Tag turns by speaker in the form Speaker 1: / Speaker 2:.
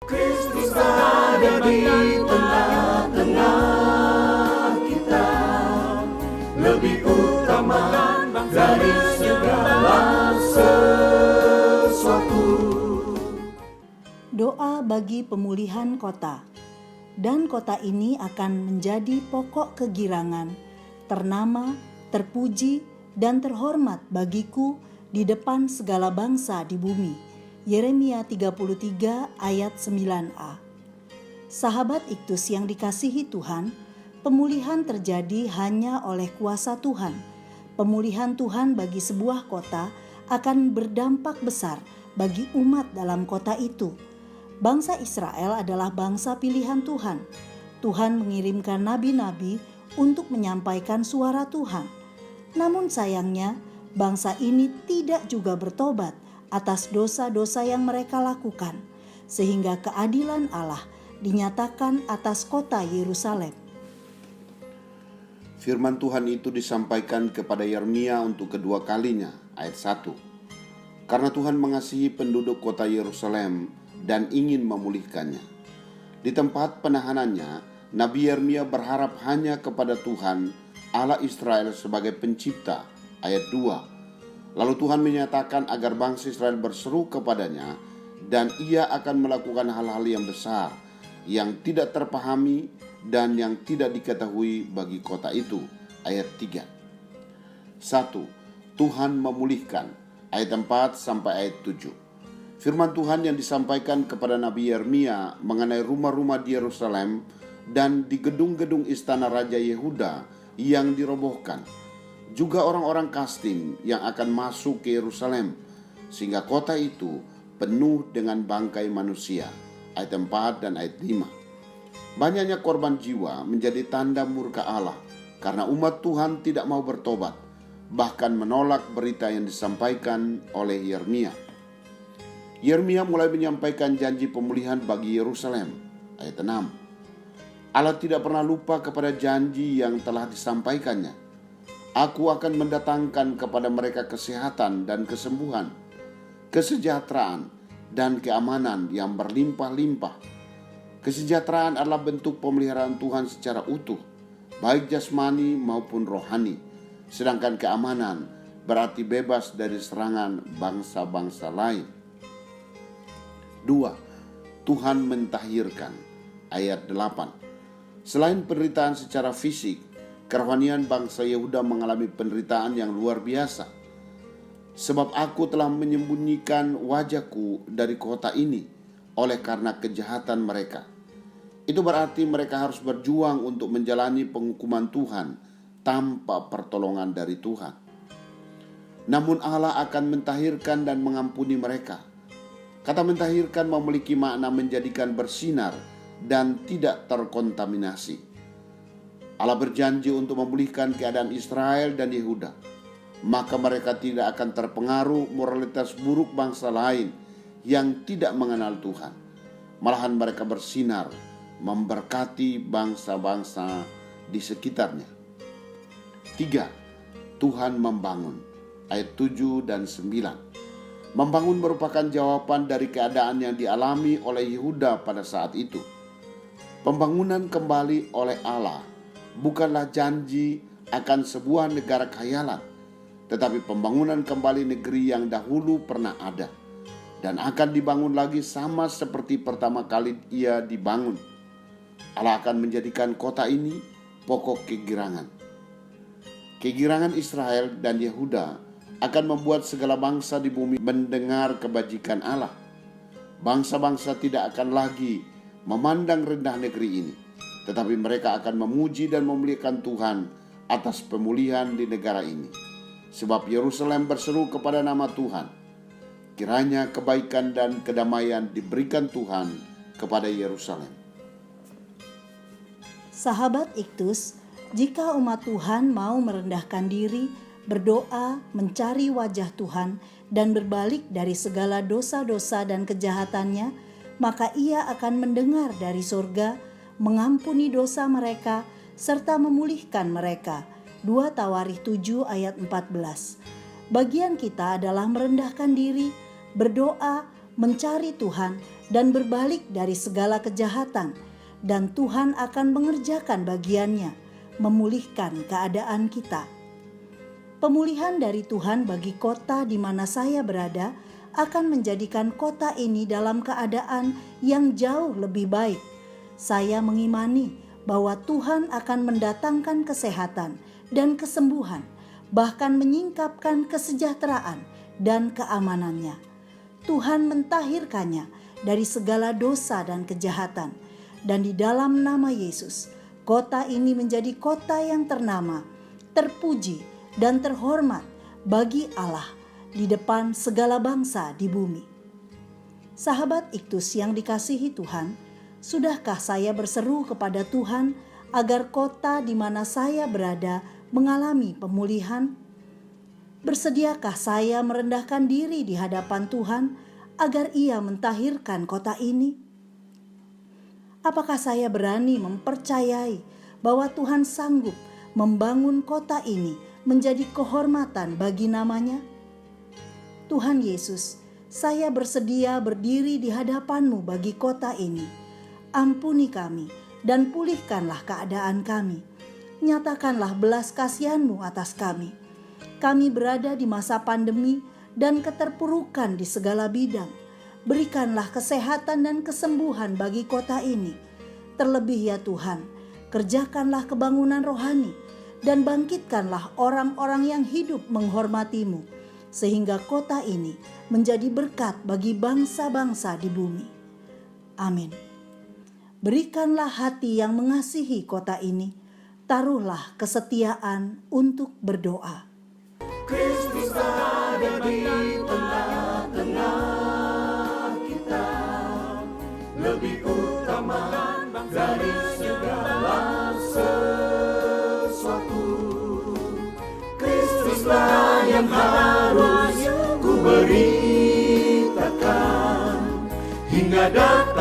Speaker 1: Kristus ada di tengah-tengah kita, lebih utama dari segala sesuatu.
Speaker 2: Doa bagi pemulihan kota. Dan kota ini akan menjadi pokok kegirangan, ternama, terpuji, dan terhormat bagiku di depan segala bangsa di bumi. Yeremia 33 ayat 9a. Sahabat Iktus yang dikasihi Tuhan, pemulihan terjadi hanya oleh kuasa Tuhan. Pemulihan Tuhan bagi sebuah kota akan berdampak besar bagi umat dalam kota itu. Bangsa Israel adalah bangsa pilihan Tuhan. Tuhan mengirimkan nabi-nabi untuk menyampaikan suara Tuhan. Namun sayangnya, bangsa ini tidak juga bertobat atas dosa-dosa yang mereka lakukan, sehingga keadilan Allah dinyatakan atas kota Yerusalem.
Speaker 3: Firman Tuhan itu disampaikan kepada Yeremia untuk kedua kalinya, ayat 1. Karena Tuhan mengasihi penduduk kota Yerusalem dan ingin memulihkannya. Di tempat penahanannya, Nabi Yeremia berharap hanya kepada Tuhan, Allah Israel sebagai pencipta, ayat 2. Lalu Tuhan menyatakan agar bangsa Israel berseru kepadanya, dan ia akan melakukan hal-hal yang besar, yang tidak terpahami dan yang tidak diketahui bagi kota itu, ayat 3. 1. Tuhan memulihkan, ayat 4 sampai ayat 7. Firman Tuhan yang disampaikan kepada Nabi Yeremia mengenai rumah-rumah di Yerusalem dan di gedung-gedung istana Raja Yehuda yang dirobohkan. Juga orang-orang Kastim yang akan masuk ke Yerusalem, sehingga kota itu penuh dengan bangkai manusia. Ayat 4 dan ayat 5. Banyaknya korban jiwa menjadi tanda murka Allah karena umat Tuhan tidak mau bertobat, bahkan menolak berita yang disampaikan oleh Yeremia. Yeremia mulai menyampaikan janji pemulihan bagi Yerusalem. Ayat 6. Allah tidak pernah lupa kepada janji yang telah disampaikannya. Aku akan mendatangkan kepada mereka kesehatan dan kesembuhan, kesejahteraan dan keamanan yang berlimpah-limpah. Kesejahteraan adalah bentuk pemeliharaan Tuhan secara utuh, baik jasmani maupun rohani. Sedangkan keamanan berarti bebas dari serangan bangsa-bangsa lain. 2. Tuhan mentahirkan, ayat 8. Selain penderitaan secara fisik, kerohanian bangsa Yehuda mengalami penderitaan yang luar biasa. Sebab aku telah menyembunyikan wajahku dari kota ini oleh karena kejahatan mereka. Itu berarti mereka harus berjuang untuk menjalani penghukuman Tuhan tanpa pertolongan dari Tuhan. Namun Allah akan mentahirkan dan mengampuni mereka. Kata mentahirkan memiliki makna menjadikan bersinar dan tidak terkontaminasi. Allah berjanji untuk memulihkan keadaan Israel dan Yehuda. Maka mereka tidak akan terpengaruh moralitas buruk bangsa lain yang tidak mengenal Tuhan. Malahan mereka bersinar, memberkati bangsa-bangsa di sekitarnya. 3. Tuhan membangun, ayat 7 dan 9. Membangun merupakan jawaban dari keadaan yang dialami oleh Yehuda pada saat itu. Pembangunan kembali oleh Allah bukanlah janji akan sebuah negara khayalan, tetapi pembangunan kembali negeri yang dahulu pernah ada dan akan dibangun lagi sama seperti pertama kali ia dibangun. Allah akan menjadikan kota ini pokok kegirangan. Kegirangan Israel dan Yehuda akan membuat segala bangsa di bumi mendengar kebajikan Allah. Bangsa-bangsa tidak akan lagi memandang rendah negeri ini, tetapi mereka akan memuji dan memuliakan Tuhan atas pemulihan di negara ini. Sebab Yerusalem berseru kepada nama Tuhan. Kiranya kebaikan dan kedamaian diberikan Tuhan kepada Yerusalem.
Speaker 2: Sahabat Iktus, jika umat Tuhan mau merendahkan diri, berdoa, mencari wajah Tuhan, dan berbalik dari segala dosa-dosa dan kejahatannya, maka Ia akan mendengar dari surga, mengampuni dosa mereka, serta memulihkan mereka. 2 Tawarikh 7 ayat 14. Bagian kita adalah merendahkan diri, berdoa, mencari Tuhan, dan berbalik dari segala kejahatan, dan Tuhan akan mengerjakan bagiannya, memulihkan keadaan kita. Pemulihan dari Tuhan bagi kota di mana saya berada akan menjadikan kota ini dalam keadaan yang jauh lebih baik. Saya mengimani bahwa Tuhan akan mendatangkan kesehatan dan kesembuhan, bahkan menyingkapkan kesejahteraan dan keamanannya. Tuhan mentahirkannya dari segala dosa dan kejahatan, dan di dalam nama Yesus, kota ini menjadi kota yang ternama, terpuji, dan terhormat bagi Allah di depan segala bangsa di bumi. Sahabat Iktus yang dikasihi Tuhan, sudahkah saya berseru kepada Tuhan agar kota di mana saya berada mengalami pemulihan? Bersediakah saya merendahkan diri di hadapan Tuhan agar Ia mentahirkan kota ini? Apakah saya berani mempercayai bahwa Tuhan sanggup membangun kota ini menjadi kehormatan bagi namanya? Tuhan Yesus, saya bersedia berdiri di hadapan-Mu bagi kota ini. Ampuni kami dan pulihkanlah keadaan kami. Nyatakanlah belas kasihan-Mu atas kami. Kami berada di masa pandemi dan keterpurukan di segala bidang. Berikanlah kesehatan dan kesembuhan bagi kota ini. Terlebih ya Tuhan, kerjakanlah kebangunan rohani dan bangkitkanlah orang-orang yang hidup menghormati-Mu, sehingga kota ini menjadi berkat bagi bangsa-bangsa di bumi. Amin. Berikanlah hati yang mengasihi kota ini, taruhlah kesetiaan untuk berdoa.
Speaker 1: Kristus ada di tengah-tengah kita, lebih utama dari segala sesuatu. Kristuslah yang harus ku beritakan hingga datang